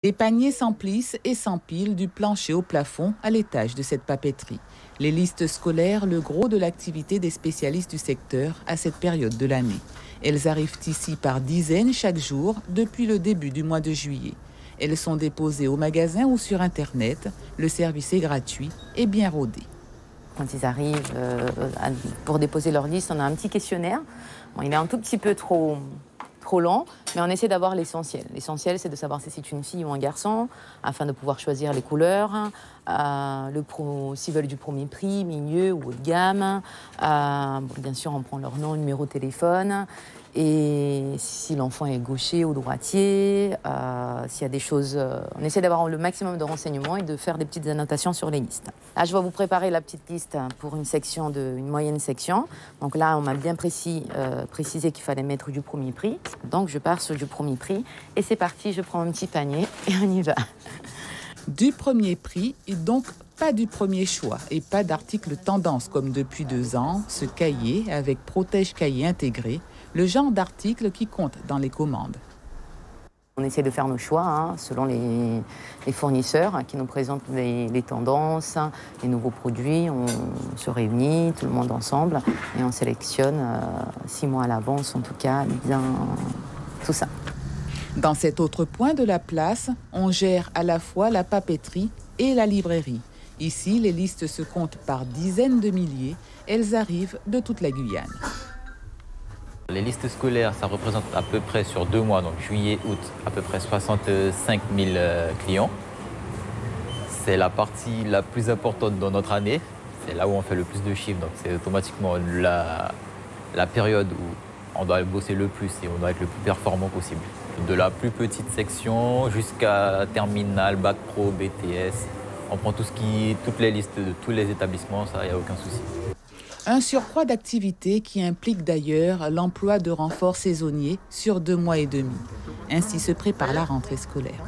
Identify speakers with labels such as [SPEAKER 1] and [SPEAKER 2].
[SPEAKER 1] Des paniers s'emplissent et s'empilent du plancher au plafond à l'étage de cette papeterie. Les listes scolaires, le gros de l'activité des spécialistes du secteur à cette période de l'année. Elles arrivent ici par dizaines chaque jour depuis le début du mois de juillet. Elles sont déposées au magasin ou sur Internet. Le service est gratuit et bien rodé.
[SPEAKER 2] Quand ils arrivent pour déposer leur liste, on a un petit questionnaire. Bon, il est un tout petit peu trop lent, mais on essaie d'avoir l'essentiel. L'essentiel, c'est de savoir si c'est une fille ou un garçon, afin de pouvoir choisir les couleurs, s'ils veulent du premier prix, milieu ou haut de gamme. Bien sûr, on prend leur nom, numéro de téléphone, et si l'enfant est gaucher ou droitier, s'il y a des choses... on essaie d'avoir le maximum de renseignements et de faire des petites annotations sur les listes. Là, je vais vous préparer la petite liste pour une moyenne section. Donc là, on m'a bien précisé qu'il fallait mettre du premier prix. Donc je pars sur du premier prix et c'est parti, je prends un petit panier et on y va.
[SPEAKER 1] Du premier prix et donc pas du premier choix et pas d'article tendance comme depuis 2 ans, ce cahier avec protège-cahier intégré, le genre d'article qui compte dans les commandes.
[SPEAKER 2] On essaie de faire nos choix selon les fournisseurs qui nous présentent les tendances, les nouveaux produits. On se réunit, tout le monde ensemble, et on sélectionne 6 mois à l'avance, en tout cas, bien tout ça.
[SPEAKER 1] Dans cet autre point de la place, on gère à la fois la papeterie et la librairie. Ici, les listes se comptent par dizaines de milliers. Elles arrivent de toute la Guyane.
[SPEAKER 3] Les listes scolaires, ça représente à peu près sur 2 mois, donc juillet, août, à peu près 65 000 clients. C'est la partie la plus importante dans notre année. C'est là où on fait le plus de chiffres, donc c'est automatiquement la période où on doit bosser le plus et on doit être le plus performant possible. De la plus petite section jusqu'à terminale, bac pro, BTS. On prend toutes les listes de tous les établissements, ça, il n'y a aucun souci.
[SPEAKER 1] Un surcroît d'activité qui implique d'ailleurs l'emploi de renforts saisonniers sur 2 mois et demi. Ainsi se prépare la rentrée scolaire.